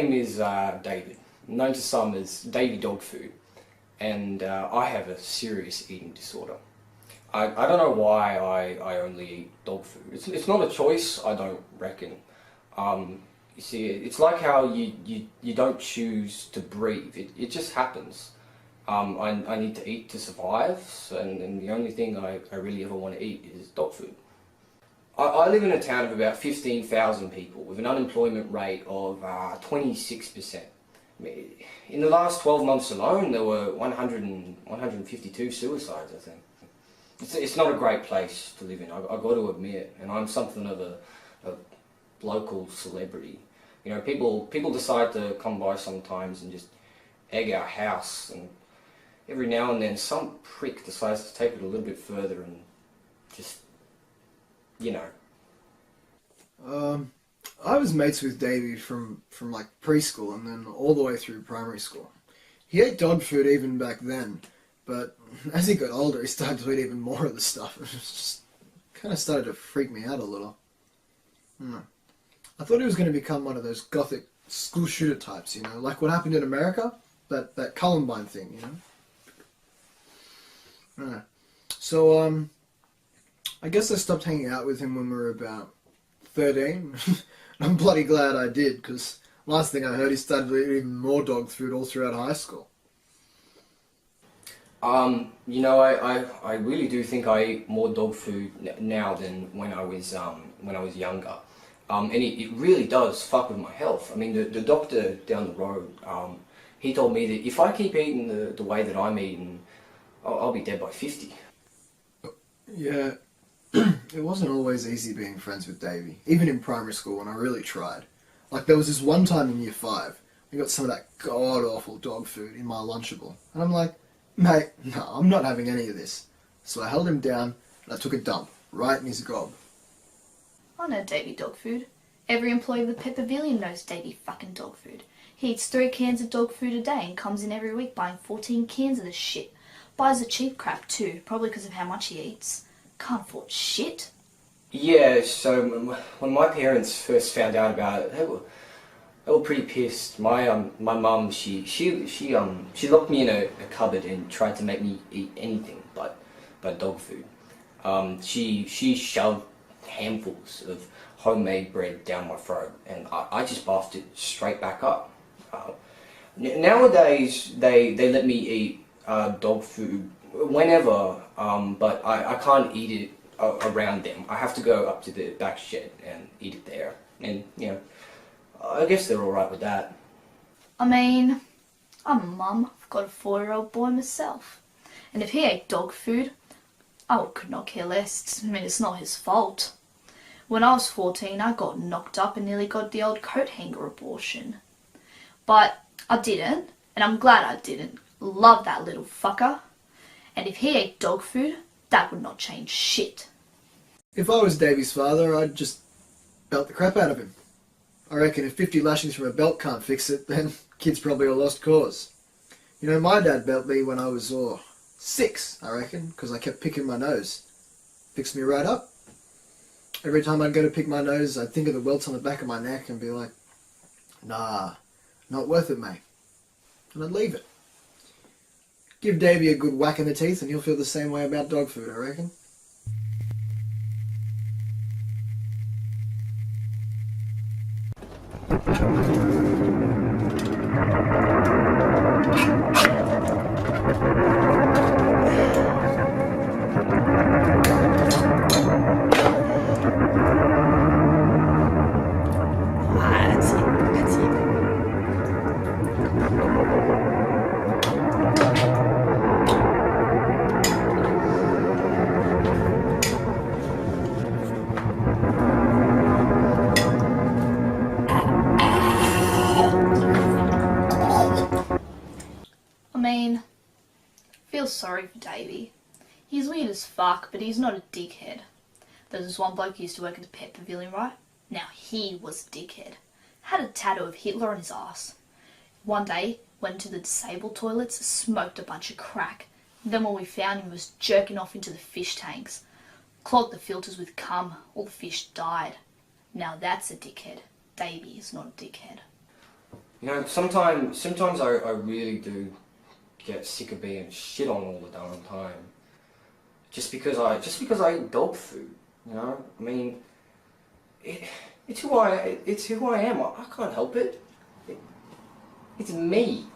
name is David, known to some as Davy Dog-Food, and I have a serious eating disorder. I don't know why I only eat dog food. It's not a choice, I don't reckon. You see, it's like how you don't choose to breathe. It just happens. I need to eat to survive, and the only thing I really ever want to eat is dog food. I live in a town of about 15,000 people with an unemployment rate of 26%. In the last 12 months alone, there were 152 suicides, I think. It's not a great place to live in, I've got to admit, and I'm something of a local celebrity. You know, people decide to come by sometimes and just egg our house, and every now and then some prick decides to take it a little bit further and just, you know. I was mates with Davey from like preschool and then all the way through primary school. He ate dog food even back then, but as he got older he started to eat even more of the stuff. It just kind of started to freak me out a little. I thought he was going to become one of those gothic school shooter types, you know, like what happened in America, that Columbine thing, you know. So I guess I stopped hanging out with him when we were about 13. I'm bloody glad I did, because last thing I heard he started to eat even more dog food all throughout high school. You know, I really do think I eat more dog food now than when I was younger. And it really does fuck with my health. I mean, the doctor down the road, he told me that if I keep eating the way that I'm eating, I'll be dead by 50. Yeah, it wasn't always easy being friends with Davey, even in primary school when I really tried. Like, there was this one time in year 5, we got some of that god-awful dog food in my Lunchable, and I'm like, mate, no, I'm not having any of this. So I held him down, and I took a dump, right in his gob. I know Davy Dog-Food. Every employee of the Pet Pavilion knows Davy fucking Dog-Food. He eats 3 cans of dog food a day and comes in every week buying 14 cans of this shit. Buys the cheap crap too, probably because of how much he eats. Can't afford shit. Yeah, so when my parents first found out about it, they were pretty pissed. My mum, she locked me in a cupboard and tried to make me eat anything but dog food. She shoved handfuls of homemade bread down my throat, and I just barfed it straight back up. Nowadays, they let me eat dog food whenever, but I can't eat it around them. I have to go up to the back shed and eat it there, and you know, I guess they're alright with that. I mean, I'm a mum. I've got a 4-year-old boy myself, and if he ate dog food, I could not care less. I mean, it's not his fault. When I was 14, I got knocked up and nearly got the old coat hanger abortion. But I didn't, and I'm glad I didn't. Love that little fucker. And if he ate dog food, that would not change shit. If I was Davey's father, I'd just belt the crap out of him. I reckon if 50 lashings from a belt can't fix it, then kid's probably a lost cause. You know, my dad belted me when I was 6, I reckon, because I kept picking my nose. Fixed me right up. Every time I'd go to pick my nose, I'd think of the welts on the back of my neck and be like, nah, not worth it, mate. And I'd leave it. Give Davey a good whack in the teeth and he'll feel the same way about dog food, I reckon. I feel sorry for Davey. He's weird as fuck, but he's not a dickhead. There's this one bloke who used to work at the Pet Pavilion, right? Now he was a dickhead. Had a tattoo of Hitler on his ass. One day, went into the disabled toilets, smoked a bunch of crack. Then when we found him, he was jerking off into the fish tanks. Clogged the filters with cum. All the fish died. Now that's a dickhead. Davey is not a dickhead. You know, sometimes I really do get sick of being shit on all the damn time. Just because I eat dog food. You know, I mean, it's who I am. I can't help it. It's me.